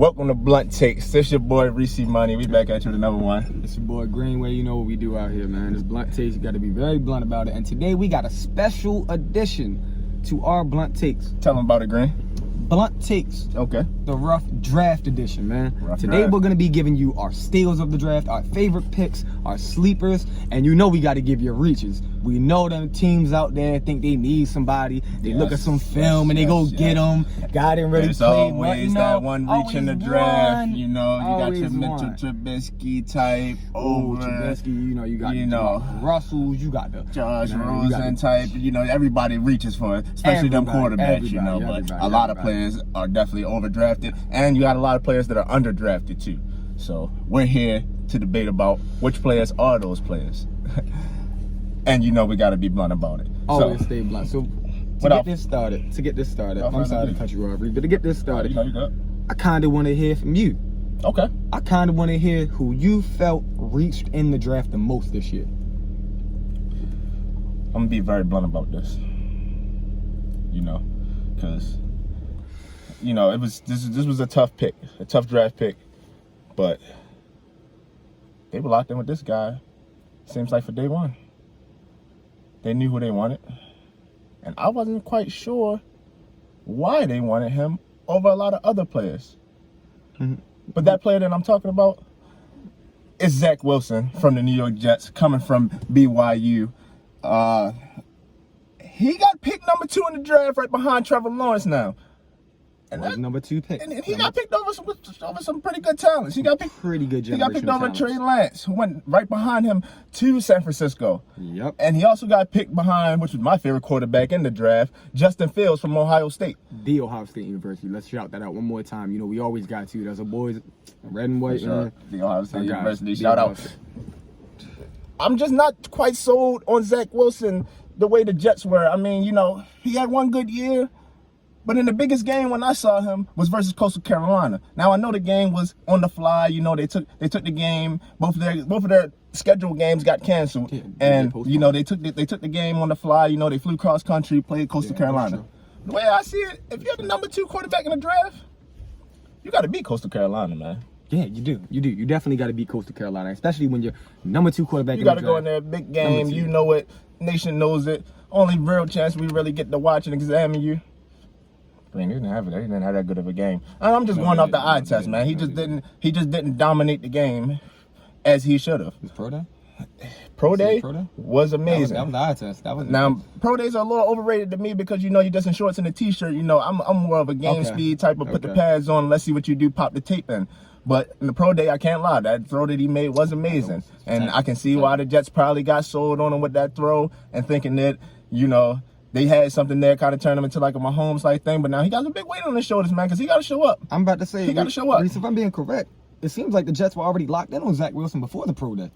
Welcome to Blunt Takes. This your boy Reese Money. We back at you with another one. It's your boy Greenway. You know what we do out here, man. This Blunt Takes, you got to be very blunt about it. And today we got a special addition to our Blunt Takes. Tell them about it, Green. Blunt Takes. Okay. The Rough Draft Edition, man. Today draft. we're going to be giving you our steals of the draft, our favorite picks, our sleepers, and you know we got to give you reaches. We know them teams out there think they need somebody. They look at some film and they go get them. Guy didn't really There's play. always that one reach in the draft. One. You know, you got your Always Mitchell one. Trubisky type over. Trubisky, you know, you got You the know. Russells, you got the Josh you know, Rosen type. You know, everybody reaches for it, especially them quarterbacks. You know, but a lot of players are definitely overdrafted, and you got a lot of players that are underdrafted too. So we're here to debate about which players are those players. And you know we got to be blunt about it. Always stay blunt. So to get this started, I'm sorry to cut you off, but to get this started, I kind of want to hear from you. Okay. I kind of want to hear who you felt reached in the draft the most this year. I'm gonna be very blunt about this. You know, because you know this was a tough pick, a tough draft pick, but they were locked in with this guy. Seems like for day one. They knew who they wanted, and I wasn't quite sure why they wanted him over a lot of other players. Mm-hmm. But that player that I'm talking about is Zach Wilson from the New York Jets, coming from BYU. He got picked number 2 in the draft, right behind Trevor Lawrence now. And that's number 2 pick. And he got picked over some pretty good talents. He got picked pretty good. He got picked over talents. Trey Lance, who went right behind him to San Francisco. Yep. And he also got picked behind, which was my favorite quarterback in the draft, Justin Fields from Ohio State. The Ohio State University. Let's shout that out one more time. You know, we always got to. There's a boys, red and white. Sure. The Ohio State University. The Shout Ohio out. State. I'm just not quite sold on Zach Wilson the way the Jets were. I mean, you know, he had one good year, but in the biggest game when I saw him was versus Coastal Carolina. Now I know the game was on the fly. You know, they took the game. Both of their scheduled games got canceled, and you know they took the game on the fly. You know, they flew cross country, played Coastal Carolina. The way I see it, if you're the number 2 quarterback in the draft, you got to beat Coastal Carolina, man. Yeah, you do. You definitely got to beat Coastal Carolina, especially when you're number 2 quarterback. You got to go in there, big game. You know it. Nation knows it. Only real chance we really get to watch and examine you. I mean, they didn't have that good of a game. And I'm just going off the eye test, man. He just didn't dominate the game as he should have. Was Pro Day? Pro Day was amazing. That was the eye test. Now, Pro Days are a little overrated to me because, you know, you're just in shorts and a T-shirt. You know, I'm more of a game speed type of put the pads on, let's see what you do, pop the tape in. But in the Pro Day, I can't lie. That throw that he made was amazing. And I can see why the Jets probably got sold on him with that throw and thinking that, you know, they had something there, kind of turned him into like a Mahomes-like thing. But now he got a big weight on his shoulders, man, because he got to show up. I'm about to say, he got to show up. If I'm being correct, it seems like the Jets were already locked in on Zach Wilson before the Pro Day.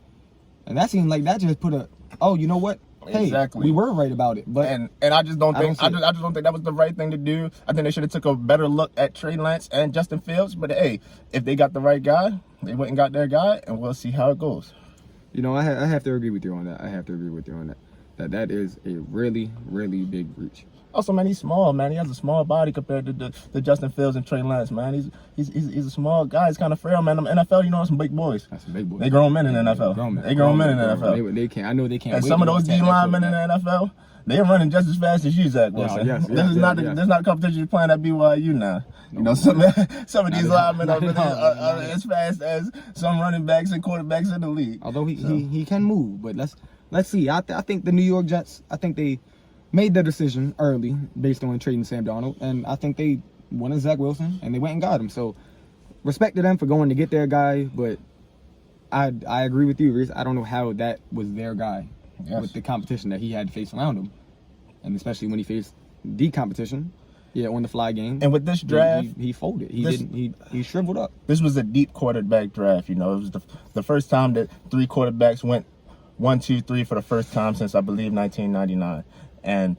And that seemed like that just put you know what? Hey, we were right about it. But and I just don't think I just don't think that was the right thing to do. I think they should have took a better look at Trey Lance and Justin Fields. But hey, if they got the right guy, they went and got their guy, and we'll see how it goes. You know, I have to agree with you on that. That is a really, really big reach. Also, man, he's small, man. He has a small body compared to the Justin Fields and Trey Lance, man. He's a small guy. He's kind of frail, man. NFL, you know, some big boys. That's some big boys. They grown men in the NFL. They grown men in the NFL. They can't. I know they can't. And some of those D linemen in the NFL, they're running just as fast as you, Zach Wilson. This is not a competition you're playing at BYU now. You know, some of these linemen are really are as fast as some running backs and quarterbacks in the league. Although he can move, but let's see. I think the New York Jets, I think they made their decision early based on trading Sam Darnold, and I think they wanted Zach Wilson, and they went and got him. So respect to them for going to get their guy, but I agree with you, Reese. I don't know how that was their guy with the competition that he had to face around him, and especially when he faced the competition. Yeah, on the fly game. And with this draft, he folded. He shriveled up. This was a deep quarterback draft. You know, it was the first time that 3 quarterbacks went 1, 2, 3 for the first time since I believe 1999. And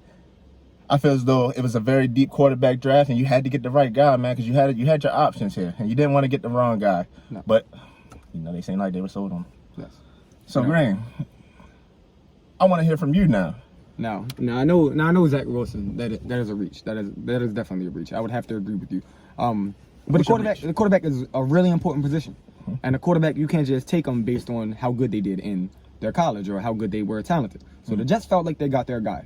I feel as though it was a very deep quarterback draft, and you had to get the right guy, man, because you had your options here, and you didn't want to get the wrong guy. No. But you know, they seemed like they were sold on him. Yes. So, Green, I want to hear from you now. Now I know Zach Wilson. That is a reach. That is definitely a reach. I would have to agree with you. But Who's your reach? the quarterback is a really important position. And a quarterback, you can't just take them based on how good they did in their college or how good they were talented. So the Jets felt like they got their guy.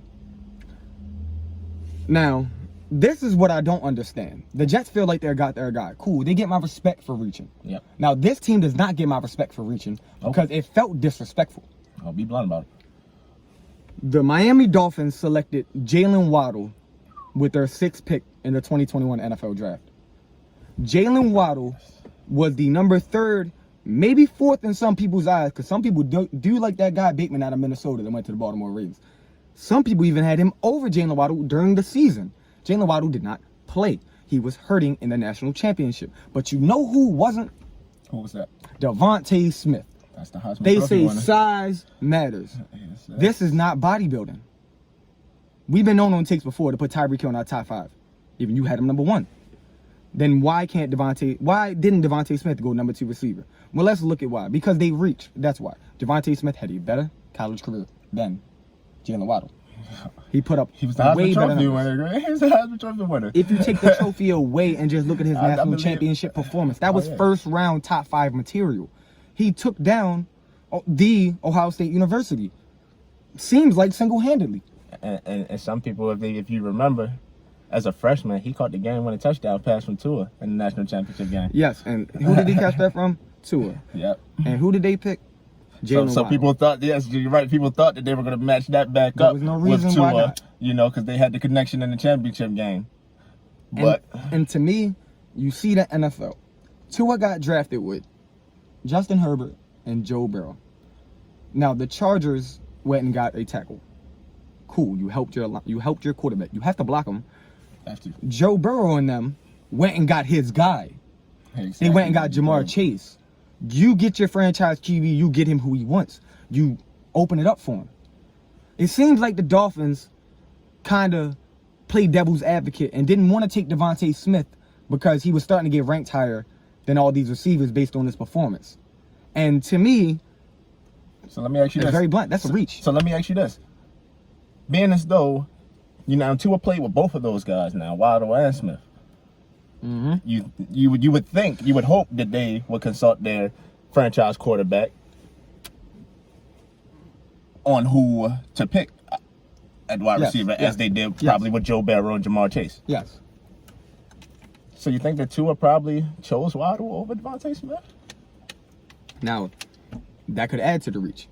Now, this is what I don't understand. The Jets feel like they got their guy. Cool, they get my respect for reaching. Yep. Now, this team does not get my respect for reaching because it felt disrespectful. I'll be blunt about it. The Miami Dolphins selected Jalen Waddle with their 6th pick in the 2021 NFL Draft. Jalen Waddle was the number 3rd, maybe 4th in some people's eyes, because some people do like that guy Bateman out of Minnesota that went to the Baltimore Ravens. Some people even had him over Jalen Waddle during the season. Jalen Waddle did not play. He was hurting in the national championship. But you know who wasn't? Who was that? Devontae Smith. That's the Heisman They Trophy say winner. size matters. Yes, sir. This is not bodybuilding. We've been known on takes before to put Tyreek Hill in our top 5. Even you had him number 1. Then why didn't Devontae Smith go number 2 receiver? Well, let's look at why. Because they reached. That's why. Devontae Smith had a better college career than Jalen Waddle. He put up He was the way Heisman better Trophy numbers. winner. Right? He was the Heisman Trophy winner. If you take the trophy away and just look at his I national believe- championship performance, that was yeah. 1st round top 5 material. He took down the Ohio State University. Seems like single-handedly. And some people, if you remember, as a freshman, he caught the game-winning touchdown pass from Tua in the national championship game. Yes, and who did he catch that from? Tua. Yep. And who did they pick? Jalen So Waddle. people thought, yes, you're right. People thought that they were going to match that back There up was no with reason Tua, why not. you know, because they had the connection in the championship game. But and to me, you see the NFL. Tua got drafted with Justin Herbert and Joe Burrow. Now the Chargers went and got a tackle. Cool, you helped your quarterback. You have to block him. after Joe Burrow and them went and got his guy. They went and got Jamar Chase. You get your franchise QB, you get him who he wants. You open it up for him. It seems like the Dolphins kind of played devil's advocate and didn't want to take Devontae Smith because he was starting to get ranked higher than all these receivers based on his performance. And to me, So let me ask you it's this. very blunt. That's a reach. So let me ask you this. Being as though, you know, Tua played with both of those guys now, Waddle and Smith. Mm-hmm. You would think, you would hope that they would consult their franchise quarterback on who to pick at wide Yes, receiver, yes, as they did yes. probably with Joe Burrow and Jamar Chase. Yes. So you think that Tua probably chose Waddle over Devontae Smith? Now, that could add to the reach.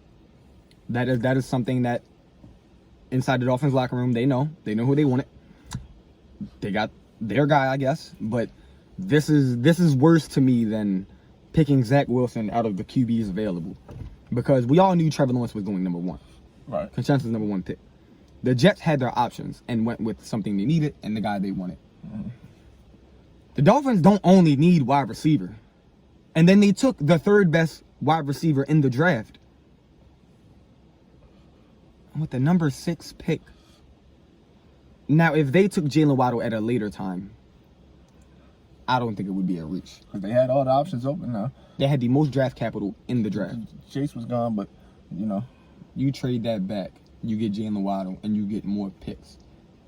That is something that inside the Dolphins locker room, they know who they wanted. They got their guy, I guess. But this is worse to me than picking Zach Wilson out of the QBs available, because we all knew Trevor Lawrence was going number 1, Right. consensus number 1 pick. The Jets had their options and went with something they needed and the guy they wanted. The Dolphins don't only need wide receiver, and then they took the 3rd best wide receiver in the draft with the number 6 pick. Now, if they took Jalen Waddle at a later time, I don't think it would be a reach. Because they had all the options open now. They had the most draft capital in the draft. Chase was gone, but, you know. You trade that back, you get Jalen Waddle, and you get more picks.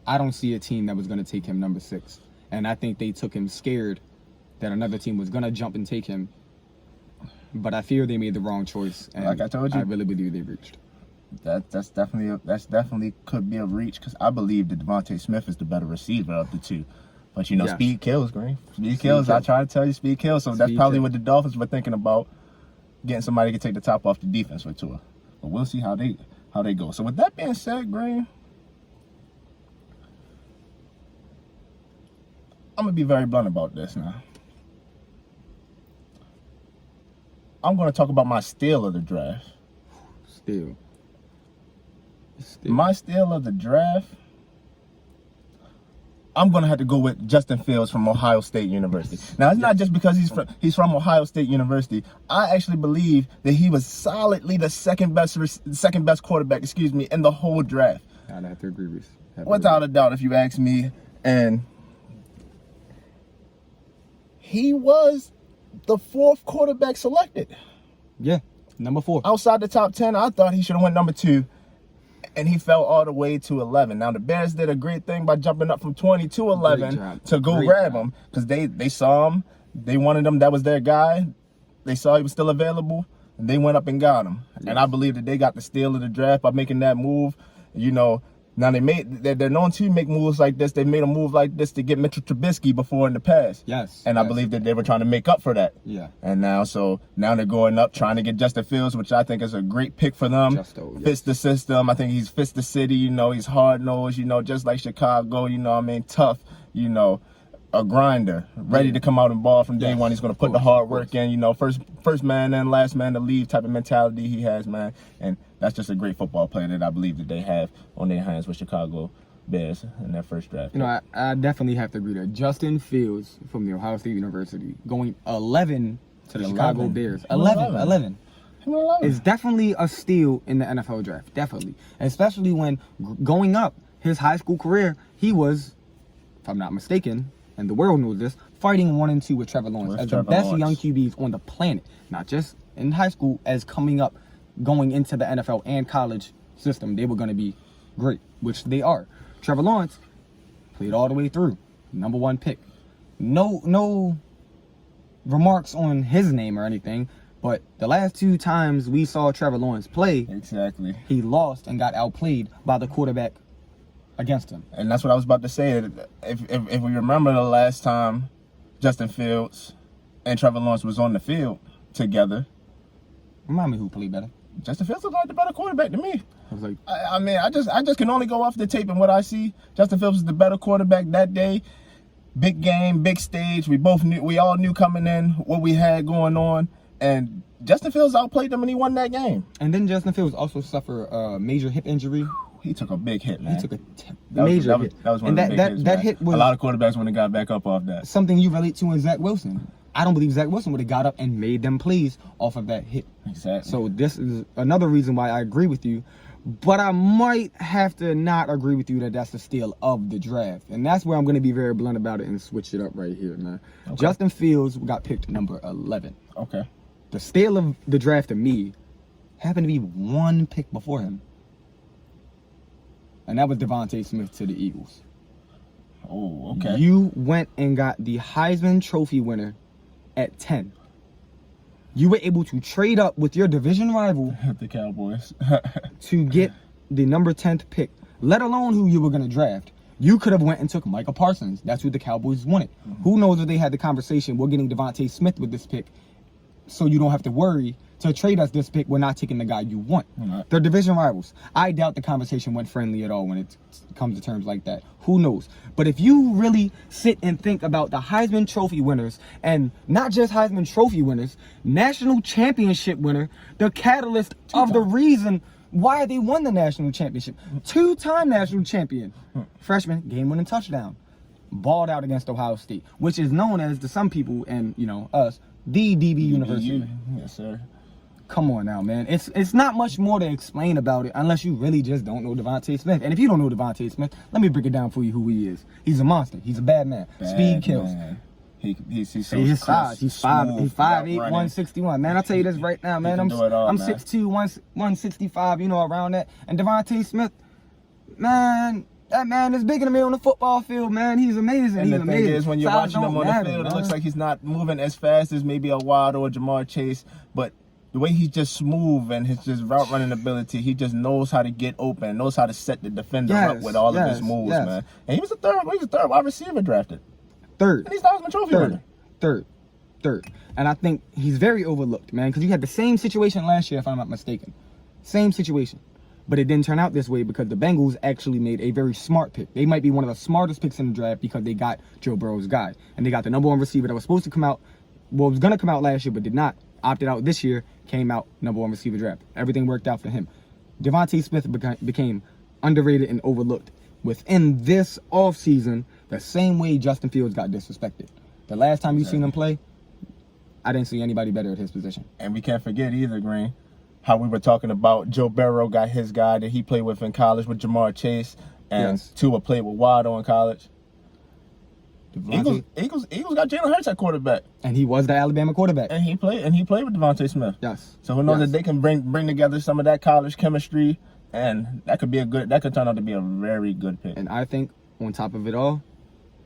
I don't see a team that was going to take him number 6. And I think they took him scared that another team was going to jump and take him. But I fear they made the wrong choice. And Like I told you. I really believe they reached. That's definitely could be a reach, because I believe that Devontae Smith is the better receiver of the two. But, you know, Yes. speed kills, Green. Speed kills. I kills. try to tell you, speed kills. So that's Speed probably kills. what the Dolphins were thinking about, getting somebody to take the top off the defense for Tua. But we'll see how they go. So with that being said, Green, I'm going to be very blunt about this now. I'm going to talk about my steal of the draft. Still. My steal of the draft, I'm gonna have to go with Justin Fields from Ohio State University. Now, it's not just because he's from Ohio State University. I actually believe that he was solidly the second best quarterback, in the whole draft, I'd have to agree with you. without a doubt, if you ask me. And he was the 4th quarterback selected. Yeah, number 4. Outside the top 10, I thought he should have went number 2. and he fell all the way to 11. Now the Bears did a great thing by jumping up from 20 to 11 to go grab him, because they saw him, they wanted him, that was their guy. They saw he was still available, and they went up and got him. Yes. And I believe that they got the steal of the draft by making that move. You know, now they're known to make moves like this. They made a move like this to get Mitchell Trubisky before in the past. Yes. And I believe that they were trying to make up for that. Yeah. And now they're going up trying to get Justin Fields, which I think is a great pick for them. Justo, yes. Fits the system. I think he fits the city. You know, he's hard nosed. You know, just like Chicago. You know, what I mean, tough. You know, a grinder, ready to come out and ball from day one. He's going to put the hard work in. You know, first man in, last man to leave type of mentality he has, man. And that's just a great football player that I believe that they have on their hands with Chicago Bears in their first draft. You know, I definitely have to agree there. Justin Fields from the Ohio State University going 11 to the Chicago Bears. 11 is definitely a steal in the NFL draft. Definitely. Especially when going up his high school career, he was, if I'm not mistaken, and the world knows this, fighting 1 and 2 with Trevor Lawrence as the best young QBs on the planet. Not just in high school, as coming up, going into the NFL and college system, they were going to be great, which they are. Trevor Lawrence played all the way through, number 1 pick. No remarks on his name or anything, but the last 2 times we saw Trevor Lawrence play, exactly, he lost and got outplayed by the quarterback against him. And that's what I was about to say. If we remember the last time Justin Fields and Trevor Lawrence was on the field together, remind me who played better. Justin Fields looked like the better quarterback to me. I was like, I mean, I just can only go off the tape and what I see. Justin Fields was the better quarterback that day. Big game, big stage. We all knew coming in what we had going on, and Justin Fields outplayed them and he won that game. And then Justin Fields also suffered a major hip injury. He took a big hit, man. He took a major hit. That was one of the big hits, that hit was a lot of quarterbacks when they got back up off that. Something you relate to in Zach Wilson. I don't believe Zach Wilson would have got up and made them plays off of that hit. Exactly. So this is another reason why I agree with you. But I might have to not agree with you that that's the steal of the draft. And that's where I'm going to be very blunt about it and switch it up right here, man. Okay. Justin Fields got picked number 11. Okay. The steal of the draft to me happened to be 1 pick before him. And that was Devontae Smith to the Eagles. Oh, okay. You went and got the Heisman Trophy winner at 10. You were able to trade up with your division rival, the Cowboys, to get the number 10th pick, let alone who you were going to draft. You could have went and took Micah Parsons. That's who the Cowboys wanted. Mm-hmm. Who knows if they had the conversation, we're getting Devontae Smith with this pick, so you don't have to worry to trade us this pick, we're not taking the guy you want. Mm-hmm. They're division rivals. I doubt the conversation went friendly at all when it comes to terms like that. Who knows? But if you really sit and think about the Heisman Trophy winners, and not just Heisman Trophy winners, national championship winner, the catalyst of the reason why they won the national championship. 2-time national champion. Freshman, game-winning touchdown. Balled out against Ohio State, which is known as, to some people and, you know, us, the DB University. Yes, sir. Come on now, man. It's not much more to explain about it unless you really just don't know Devontae Smith. And if you don't know Devontae Smith, let me break it down for you who he is. He's a monster. He's a bad man. Speed kills. Man. He's so his size. He's 5'8", 5'8", 161. Man, I'll tell you this right now, man. I'm 6'2", 165, you know, around that. And Devontae Smith, man, that man is bigger than me on the football field, man. He's amazing. And he's the thing amazing. is, when you're watching him on the field, it looks like he's not moving as fast as maybe a Waddle or Jamar Chase, but the way he's just smooth and his just route running ability, he just knows how to get open, knows how to set the defender up with all of his moves, man. And he was a third wide receiver drafted. Third. And he's the Heisman Trophy winner. Third. And I think he's very overlooked, man, because you had the same situation last year, if I'm not mistaken. Same situation. But it didn't turn out this way because the Bengals actually made a very smart pick. They might be one of the smartest picks in the draft because they got Joe Burrow's guy. And they got the number 1 receiver that was supposed to come out, well, was going to come out last year, but did not. Opted out this year, came out number 1 receiver draft. Everything worked out for him. Devontae Smith became underrated and overlooked within this offseason the same way Justin Fields got disrespected. The last time you seen him play, I didn't see anybody better at his position. And we can't forget either, Green, how we were talking about Joe Burrow got his guy that he played with in college with Jamar Chase, and Tua played with Waddle in college. Eagles got Jalen Hurts at quarterback, and he was the Alabama quarterback, and he played with Devontae Smith. Yes. So who knows that they can bring together some of that college chemistry And that could turn out to be a very good pick. And I think on top of it all,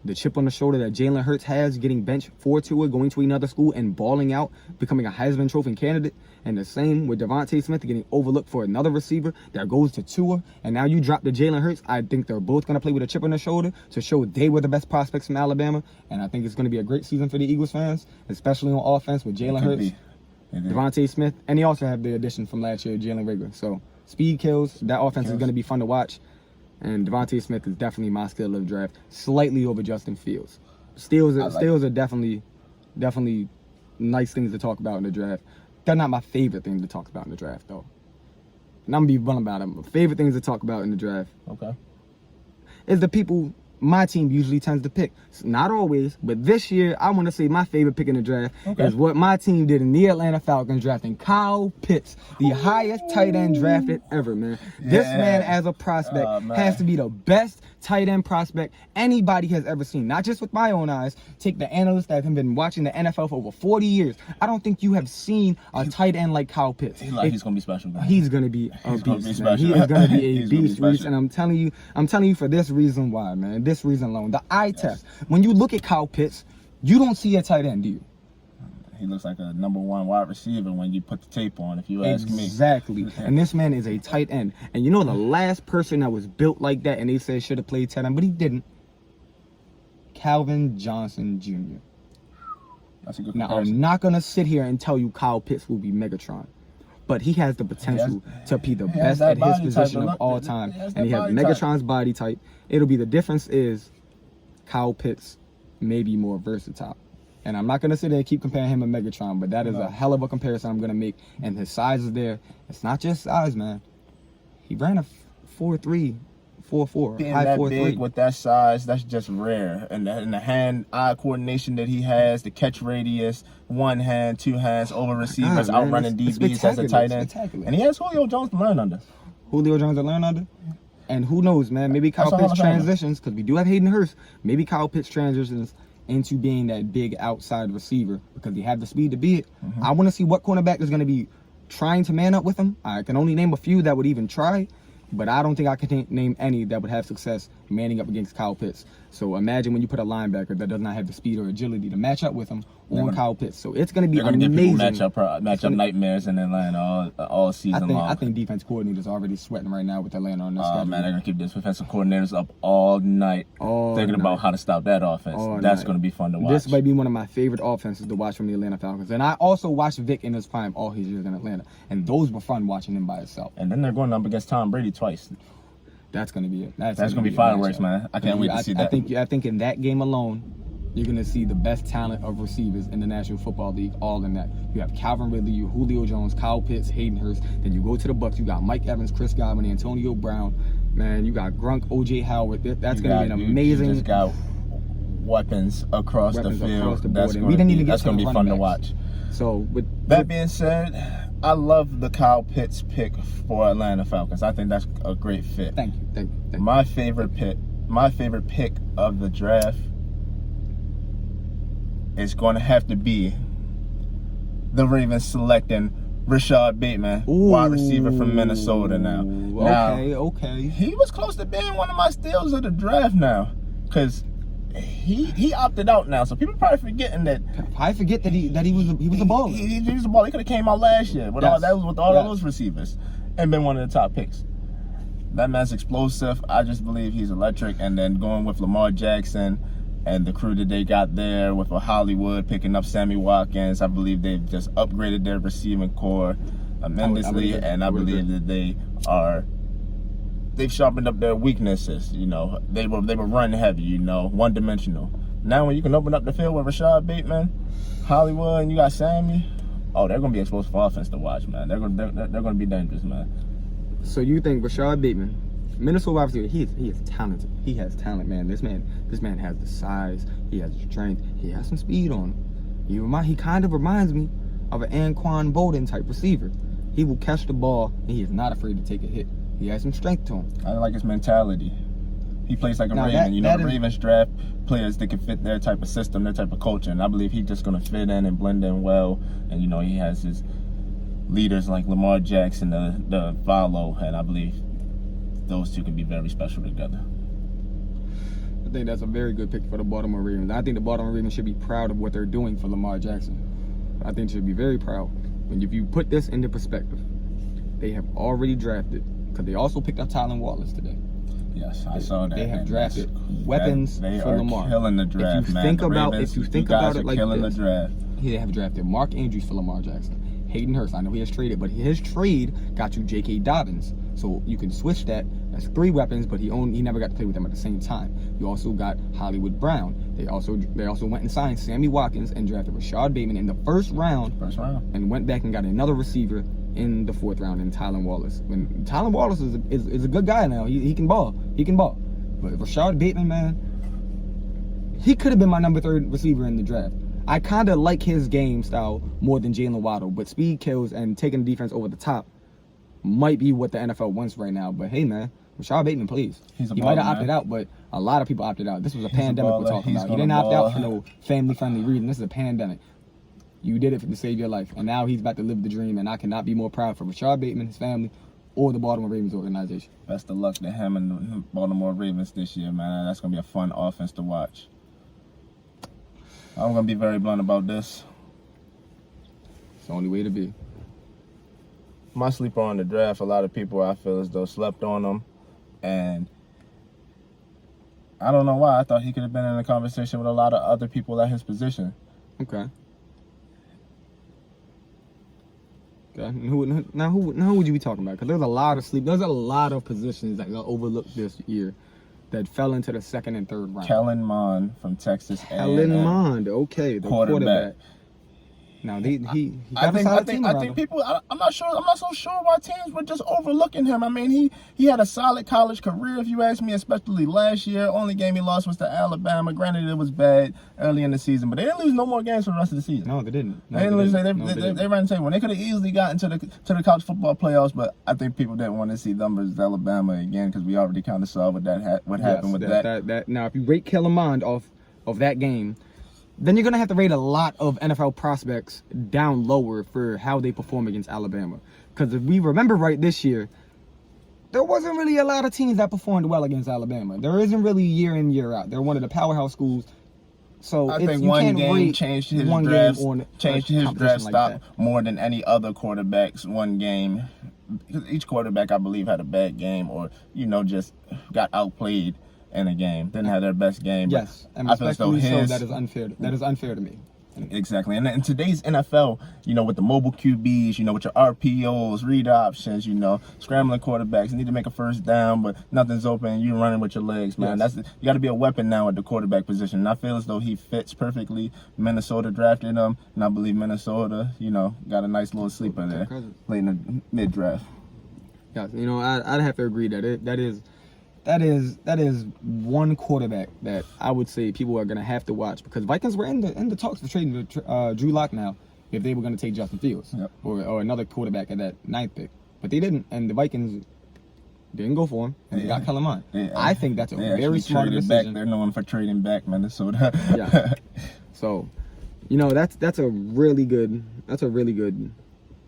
the chip on the shoulder that Jalen Hurts has, getting benched for Tua, going to another school and balling out, becoming a Heisman Trophy candidate, and the same with Devontae Smith getting overlooked for another receiver that goes to Tua, and now you drop the Jalen Hurts. I think they're both going to play with a chip on their shoulder to show they were the best prospects from Alabama, and I think it's going to be a great season for the Eagles fans, especially on offense with Jalen Hurts, Devontae Smith, and they also have the addition from last year, Jalen Reagor. So speed kills. That offense is going to be fun to watch. And Devontae Smith is definitely my steal of the draft, slightly over Justin Fields. Steals are definitely nice things to talk about in the draft. They're not my favorite thing to talk about in the draft, though. And I'm going to be blunt about them. My favorite things to talk about in the draft is the people my team usually tends to pick. Not always, but this year, I want to say my favorite pick in the draft is what my team did in the Atlanta Falcons, drafting Kyle Pitts, the highest tight end drafted ever, man. This man as a prospect has to be the best tight end prospect anybody has ever seen. Not just with my own eyes. Take the analysts that have been watching the NFL for over 40 years. I don't think you have seen a tight end like Kyle Pitts. He's going to be special, man. He's going to be a beast, man. He is going to be a beast, Reese, and I'm telling you for this reason why, man. This reason alone. The eye test. When you look at Kyle Pitts, you don't see a tight end, do you? He looks like a number 1 wide receiver when you put the tape on, if you ask me. Exactly. And this man is a tight end. And you know the last person that was built like that and they said should have played tight end, but he didn't. Calvin Johnson Jr. That's a good now, comparison. I'm not going to sit here and tell you Kyle Pitts will be Megatron. But he has the potential to be the best at his position of all time. And he has Megatron's body type. It'll be the difference is Kyle Pitts may be more versatile. And I'm not going to sit there and keep comparing him to Megatron, but that is a hell of a comparison I'm going to make. And his size is there. It's not just size, man. He ran a 4.3, 4.4, Being high that 4.3. big with that size, that's just rare. And the hand-eye coordination that he has, the catch radius, one hand, two hands, over receivers, God, man, outrunning it's DBs as a tight end. spectacular. And he has Julio Jones to learn under. Julio Jones to learn under? And who knows, man? Maybe Kyle That's all Pitts I'm saying. transitions, because we do have Hayden Hurst. Maybe Kyle Pitts transitions into being that big outside receiver because they have the speed to be it. I want to see what cornerback is going to be trying to man up with him. I can only name a few that would even try, but I don't think I can name any that would have success manning up against Kyle Pitts. So imagine when you put a linebacker that does not have the speed or agility to match up with him on Kyle Pitts. So it's going to be amazing. Matchup nightmares in Atlanta all season long. I think defense coordinators are already sweating right now with Atlanta on this schedule. Man, they're going to keep these defensive coordinators up all night thinking about how to stop that offense. That's going to be fun to watch. This might be one of my favorite offenses to watch from the Atlanta Falcons. And I also watched Vic in his prime all his years in Atlanta. And those were fun watching him by himself. And then they're going up against Tom Brady twice. That's going to be it. That's going to be fireworks, man. I can't wait to see that. I think in that game alone, you're going to see the best talent of receivers in the National Football League, all in that. You have Calvin Ridley, you Julio Jones, Kyle Pitts, Hayden Hurst. Then you go to the Bucs, you got Mike Evans, Chris Godwin, Antonio Brown. Man, you got Grunk, O.J. Howard. That's going to be an amazing... You just got weapons across the field. That's going to be fun to watch. So with that being said, I love the Kyle Pitts pick for Atlanta Falcons. I think that's a great fit. Thank you. My favorite pick of the draft is going to have to be the Ravens selecting Rashad Bateman, wide receiver from Minnesota now. Okay. He was close to being one of my steals of the draft now, because he opted out now, so people probably forgetting that. I forget that he was a baller. He was a baller. He could have came out last year with all those receivers and been one of the top picks. That man's explosive. I just believe he's electric. And then going with Lamar Jackson and the crew that they got there with Hollywood picking up Sammy Watkins, I believe they've just upgraded their receiving core tremendously, and I believe that they've sharpened up their weaknesses. You know, they were run heavy, one dimensional. Now when you can open up the field with Rashad Bateman, Hollywood, and you got Sammy, they're gonna be explosive offense to watch, man. They're gonna be dangerous, man. So you think Rashad Bateman, Minnesota wide receiver, he is talented. He has talent, man. This man has the size, he has the strength, he has some speed on him. He kind of reminds me of an Anquan Bolden type receiver. He will catch the ball and he is not afraid to take a hit. He has some strength to him. I like his mentality. He plays like a Raven. The Ravens draft players that can fit their type of system, their type of culture, and I believe he's just going to fit in and blend in well. And he has his leaders like Lamar Jackson, the follow, and I believe those two can be very special together. I think that's a very good pick for the Baltimore Ravens. I think the Baltimore Ravens should be proud of what they're doing for Lamar Jackson. I think they should be very proud. And if you put this into perspective, they have already drafted, because they also picked up Tylan Wallace today. Yes, I saw that. They have and drafted weapons they for are Lamar. killing the draft, if you man. think The about, Ravens, if you think guys about are it like killing this, the draft. they have drafted Mark Andrews for Lamar Jackson, Hayden Hurst. I know he has traded, but his trade got you J.K. Dobbins. So you can switch that. That's 3 weapons, but he never got to play with them at the same time. You also got Hollywood Brown. They also went and signed Sammy Watkins and drafted Rashad Bateman in the first round, and went back and got another receiver in the 4th round in Tylan Wallace. When Tylan Wallace is a good guy now. He can ball. He can ball. But Rashad Bateman, man, he could have been my number 3 receiver in the draft. I kind of like his game style more than Jalen Waddle, but speed kills and taking the defense over the top might be what the NFL wants right now. But hey, man, Rashad Bateman plays. He might have opted out, but a lot of people opted out. This was a pandemic we're talking about. He didn't opt out for no family-friendly reason. This is a pandemic. You did it to save your life, and now he's about to live the dream, and I cannot be more proud for Rashad Bateman, his family, or the Baltimore Ravens organization. Best of luck to him and the Baltimore Ravens this year, man. That's going to be a fun offense to watch. I'm going to be very blunt about this. It's the only way to be. My sleeper on the draft, a lot of people I feel as though slept on him. And I don't know why. I thought he could have been in a conversation with a lot of other people at his position. Okay. Okay. Now who would you be talking about? Because there's a lot of sleep. There's a lot of positions that got overlooked this year that fell into the 2nd and 3rd round. Kellen Mond from Texas A&M. Kellen Mond, okay, the quarterback. Now he got a solid team around him. I think people. I'm not so sure why teams were just overlooking him. I mean, he had a solid college career, if you ask me, especially last year. Only game he lost was to Alabama. Granted, it was bad early in the season, but they didn't lose no more games for the rest of the season. No, they didn't. They ran the table. They could have easily gotten to the college football playoffs, but I think people didn't want to see numbers of Alabama again because we already kind of saw what happened with that. Now, if you rate Kellen Mond off of that game, then you're going to have to rate a lot of NFL prospects down lower for how they perform against Alabama. Because if we remember right this year, there wasn't really a lot of teams that performed well against Alabama. There isn't really year in, year out. They're one of the powerhouse schools. So I think one game changed his draft stock more than any other quarterback's one game. Because each quarterback, I believe, had a bad game or, just got outplayed in a game. Didn't have their best game. Yes, and respectfully so, that is unfair. That is unfair to me. Exactly. And in today's NFL, with the mobile QBs, with your RPOs, read options, scrambling quarterbacks, you need to make a first down, but nothing's open, you're running with your legs, man. Yes. You got to be a weapon now at the quarterback position. And I feel as though he fits perfectly. Minnesota drafted him, and I believe Minnesota, got a nice little sleeper there late in the mid-draft. Yeah, I'd have to agree that is one quarterback that I would say people are gonna have to watch because Vikings were in the talks for trading Drew Lock now if they were gonna take Justin Fields or another quarterback at that 9th pick, but they didn't, and the Vikings didn't go for him and they got Kellen Mond. I think that's a very smart decision. They're known for trading back Minnesota. Yeah. So, that's a really good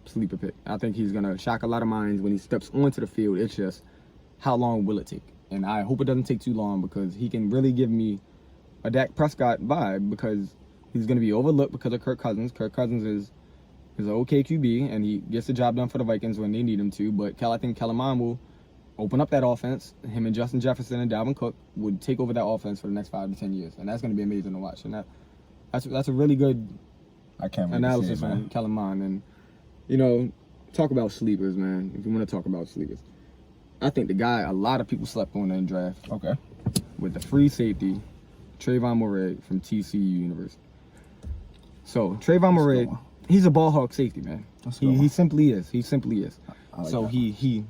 sleeper pick. I think he's gonna shock a lot of minds when he steps onto the field. It's just how long will it take? And I hope it doesn't take too long because he can really give me a Dak Prescott vibe because he's going to be overlooked because of Kirk Cousins. Kirk Cousins is an okay QB, and he gets the job done for the Vikings when they need him to. But I think Kellen Mond will open up that offense. Him and Justin Jefferson and Dalvin Cook would take over that offense for the next 5 to 10 years. And that's going to be amazing to watch. And that's a really good analysis on Kellen Mond. And, talk about sleepers, man, if you want to talk about sleepers. I think the guy a lot of people slept on in the draft. Okay. With the free safety, Trayvon Moehrig from TCU University. So Trayvon Moehrig, he's a ball hawk safety, man. He simply is. He simply is. So he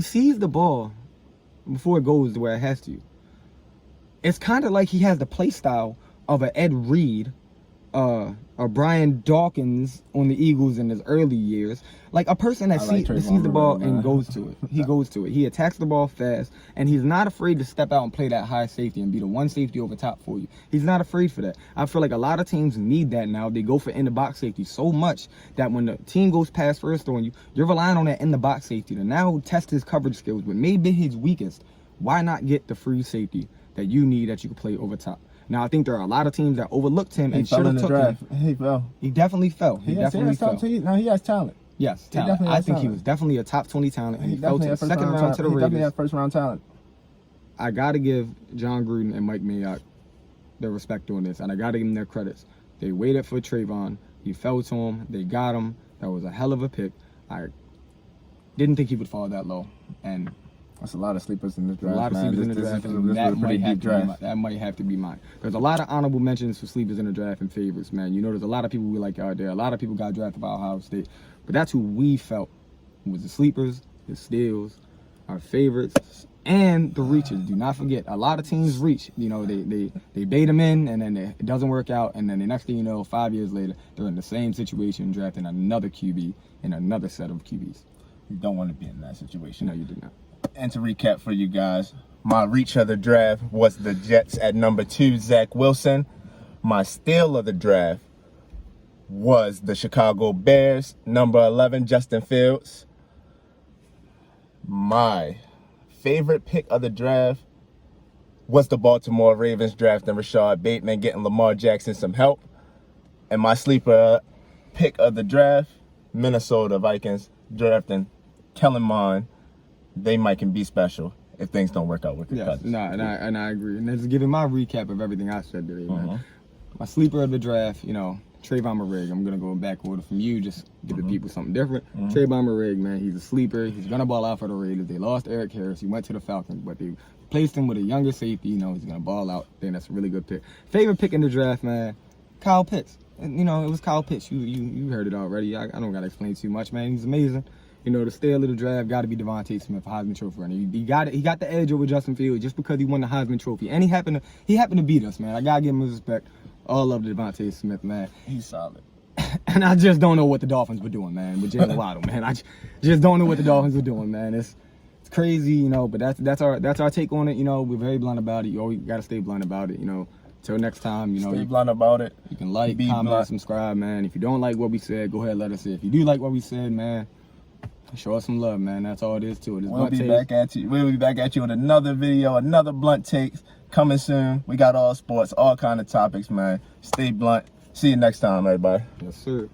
sees the ball before it goes to where it has to. It's kind of like he has the play style of an Ed Reed Brian Dawkins on the Eagles in his early years. Like a person that I like sees Trayvon the ball Martin, and man. goes to it. He goes to it. He attacks the ball fast, and he's not afraid to step out and play that high safety and be the one safety over top for you. He's not afraid for that. I feel like a lot of teams need that now. They go for in the box safety so much that when the team goes pass first on you, you're relying on that in the box safety to now test his coverage skills, but maybe his weakest. Why not get the free safety that you need that you can play over top? Now I think there are a lot of teams that overlooked him and should have took him. He fell. He definitely fell. He definitely fell. No, he has talent. Yes, He talent. definitely I has think he talent. was definitely a top 20 talent, and he fell to the had second round to the He definitely Raiders. had first round talent. I got to give John Gruden and Mike Mayock their respect on this, and I got to give them their credits. They waited for Trayvon. He fell to him. They got him. That was a hell of a pick. I didn't think he would fall that low, and That's a lot of sleepers in this a draft. lot of man. sleepers in the This draft, is and a that pretty might, have deep to be draft. that might have to be mine. There's a lot of honorable mentions for sleepers in the draft and favorites, man. You know, there's a lot of people we like out there. A lot of people got drafted by Ohio State, but that's who we felt was the sleepers, the steals, our favorites, and the reaches. Do not forget, a lot of teams reach. You know, they bait them in, and then it doesn't work out, and then the next thing you know, 5 years later, they're in the same situation, drafting another QB and another set of QBs. You don't want to be in that situation. No, you did not. And to recap for you guys, my reach of the draft was the Jets at number 2, Zach Wilson. My steal of the draft was the Chicago Bears, number 11, Justin Fields. My favorite pick of the draft was the Baltimore Ravens drafting Rashad Bateman, getting Lamar Jackson some help. And my sleeper pick of the draft, Minnesota Vikings drafting Kellen Mond. They might can be special if things don't work out with the Yes, Cousins. and I agree. And that's giving my recap of everything I said today, man. My sleeper of the draft, you know, Trayvon Marrig. I'm gonna go in back order from you, just give the people something different. Trayvon Marrig, man, he's a sleeper. He's gonna ball out for the Raiders. They lost Eric Harris. He went to the Falcons, but they placed him with a younger safety. You know, he's gonna ball out. I think that's a really good pick. Favorite pick in the draft, man, Kyle Pitts. And, you know, it was Kyle Pitts. You heard it already. I don't gotta explain too much, man. He's amazing. You know, the steal of the draft got to be Devontae Smith, Heisman Trophy runner. He got it. He got the edge over Justin Fields just because he won the Heisman Trophy, and he happened to beat us, man. I gotta give him his respect. All love to Devontae Smith, man. He's solid. And I just don't know what the Dolphins were doing, man, with Jalen Waddle, man. I just don't know what the Dolphins were doing, man. It's crazy, you know. But that's our take on it. You know, we're very blunt about it. You always gotta stay blunt about it, you know. Till next time, you know. Stay blunt about it. You can like, Be comment, blunt. subscribe, man. If you don't like what we said, go ahead, let us know. If you do like what we said, man, show us some love, man. That's all it is to it. It's We'll Blunt be Takes. back at you. We'll be back at you with another video, another blunt takes coming soon. We got all sports, all kind of topics, man. Stay blunt. See you next time, everybody. Yes, sir.